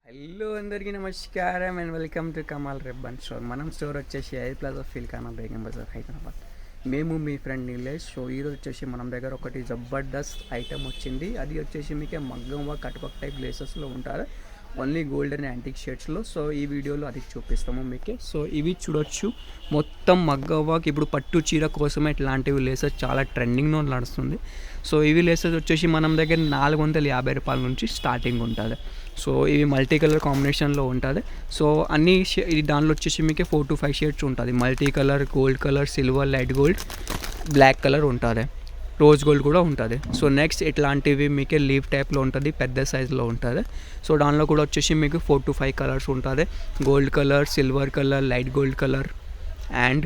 Hello అందరికీ నమస్కారం and welcome to Kamal రెబ్బన్ store. మనం స్టోర్ వచ్చేసి ఐ ప్లాజా ఫీల్ కానా బేగం బజార్ హైదరాబాద్. మేము మీ ఫ్రెండ్ నీలేష్. సో ఈరోజు వచ్చేసి మనం దగ్గర ఒకటి జబర్దస్త్ ఐటమ్ వచ్చింది. అది వచ్చేసి మీకు మగ్గం వర్క్ కట్వర్క్ టైప్ లేసెస్లో ఉంటారు, ఓన్లీ గోల్డ్ అండ్ యాంటిక్ షేడ్స్లో. సో ఈ వీడియోలో అది చూపిస్తాము మీకే. సో ఇవి చూడొచ్చు, మొత్తం మగ్గం వర్క్. ఇప్పుడు పట్టు చీర కోసమే ఇట్లాంటివి లేసెస్ చాలా ట్రెండింగ్లో నడుస్తుంది. సో ఇవి లేసెస్ వచ్చేసి మనం దగ్గర 450 రూపాయల నుంచి స్టార్టింగ్ ఉంటుంది. సో ఇవి మల్టీ కలర్ కాంబినేషన్లో ఉంటుంది. సో అన్ని ఇది దానిలో వచ్చేసి మీకు 4 to 5 షేడ్స్ ఉంటుంది. Multi colour, gold colour, silver, light gold, black colour ఉంటుంది, రోజ్ గోల్డ్ కూడా ఉంటుంది. సో నెక్స్ట్ ఇట్లాంటివి మీకు లీవ్ టైప్లో ఉంటుంది, పెద్ద సైజులో ఉంటుంది. సో దానిలో కూడా వచ్చేసి మీకు 4 to 5 కలర్స్ ఉంటుంది. Gold colour, silver colour, light gold colour and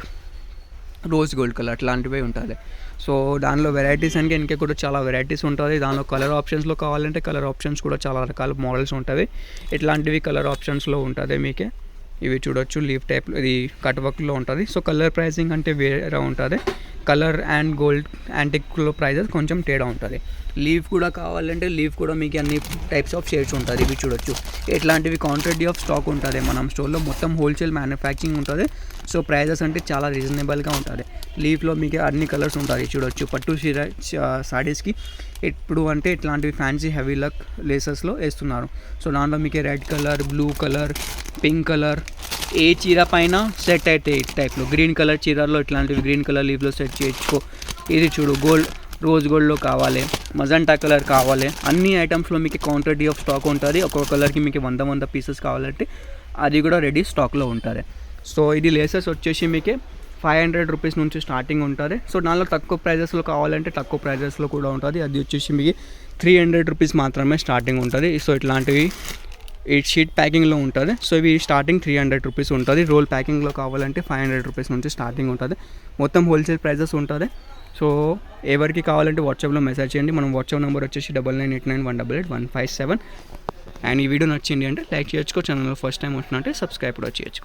rose gold colour అట్లాంటివి ఉంటుంది. సో దానిలో వెరైటీస్ అంటే ఇంకా కూడా చాలా వెరైటీస్ ఉంటుంది. దానిలో కలర్ ఆప్షన్స్లో కావాలంటే కలర్ ఆప్షన్స్ కూడా చాలా రకాల మోడల్స్ ఉంటాయి. ఇట్లాంటివి కలర్ ఆప్షన్స్లో ఉంటుంది మీకే. ఇవి చూడొచ్చు, లీవ్ టైప్లో, ఇది కట్ వర్క్లో ఉంటుంది. సో కలర్ ప్రైసింగ్ అంటే వేరే ఉంటుంది. కలర్ అండ్ గోల్డ్ యాంటిక్లో ప్రైజెస్ కొంచెం తేడా ఉంటుంది. లీవ్ కూడా కావాలంటే లీవ్ కూడా మీకు అన్ని టైప్స్ ఆఫ్ షేడ్స్ ఉంటుంది. ఇవి చూడొచ్చు, ఇట్లాంటివి క్వాంటిటీ ఆఫ్ స్టాక్ ఉంటుంది మనం స్టోర్లో. మొత్తం హోల్సేల్ మ్యానుఫ్యాక్చరింగ్ ఉంటుంది. సో ప్రైజెస్ అంటే చాలా రీజనబుల్గా ఉంటుంది. లీవ్లో మీకు అన్ని కలర్స్ ఉంటాయి. చూడొచ్చు, పట్టు సారీస్కి ఇప్పుడు అంటే ఇట్లాంటివి ఫ్యాన్సీ హెవీ లక్ లేసెస్లో వేస్తున్నారు. సో దాంట్లో మీకు red colour, blue colour, pink colour, ఏ చీర పైన సెట్ అయితే ఈ టైప్లో. గ్రీన్ కలర్ చీరలో ఇట్లాంటివి గ్రీన్ కలర్ లీవ్లో సెట్ చేసుకో. ఇది చూడు, గోల్డ్, రోజ్ గోల్డ్లో కావాలి, మజంటా కలర్ కావాలి, అన్ని ఐటమ్స్లో మీకు క్వాంటిటీ ఆఫ్ స్టాక్ ఉంటుంది. ఒక్కొక్క కలర్కి మీకు 100 పీసెస్ కావాలంటే అది కూడా రెడీ స్టాక్లో ఉంటుంది. సో ఇది లేసెస్ వచ్చేసి మీకు 500 రూపీస్ నుంచి స్టార్టింగ్ ఉంటుంది. సో దానిలో తక్కువ ప్రైజెస్లో కావాలంటే తక్కువ ప్రైజెస్లో కూడా ఉంటుంది. అది వచ్చేసి మీకు 300 రూపీస్ మాత్రమే స్టార్టింగ్ ఉంటుంది. సో ఇట్లాంటివి 8 షీట్ ప్యాకింగ్లో ఉంటుంది. సో ఇవి స్టార్టింగ్ 300 రూపీస్ ఉంటుంది. రోల్ ప్యాకింగ్లో కావాలంటే 500 రూపీస్ నుంచి స్టార్టింగ్ ఉంటుంది. మొత్తం హోల్సేల్ ప్రైజెస్ ఉంటుంది. సో ఎవరికి కావాలంటే వాట్సాప్లో మెసేజ్ చేయండి. మనం వాట్సాప్ నెంబర్ వచ్చేసి 9989188157. అండ్ ఈ వీడియో నచ్చింది అంటే లైక్ చేయొచ్చుకో. ఛానల్లో ఫస్ట్ టైం వచ్చినట్టే సబ్స్క్రైబ్ కూడా చేయొచ్చు.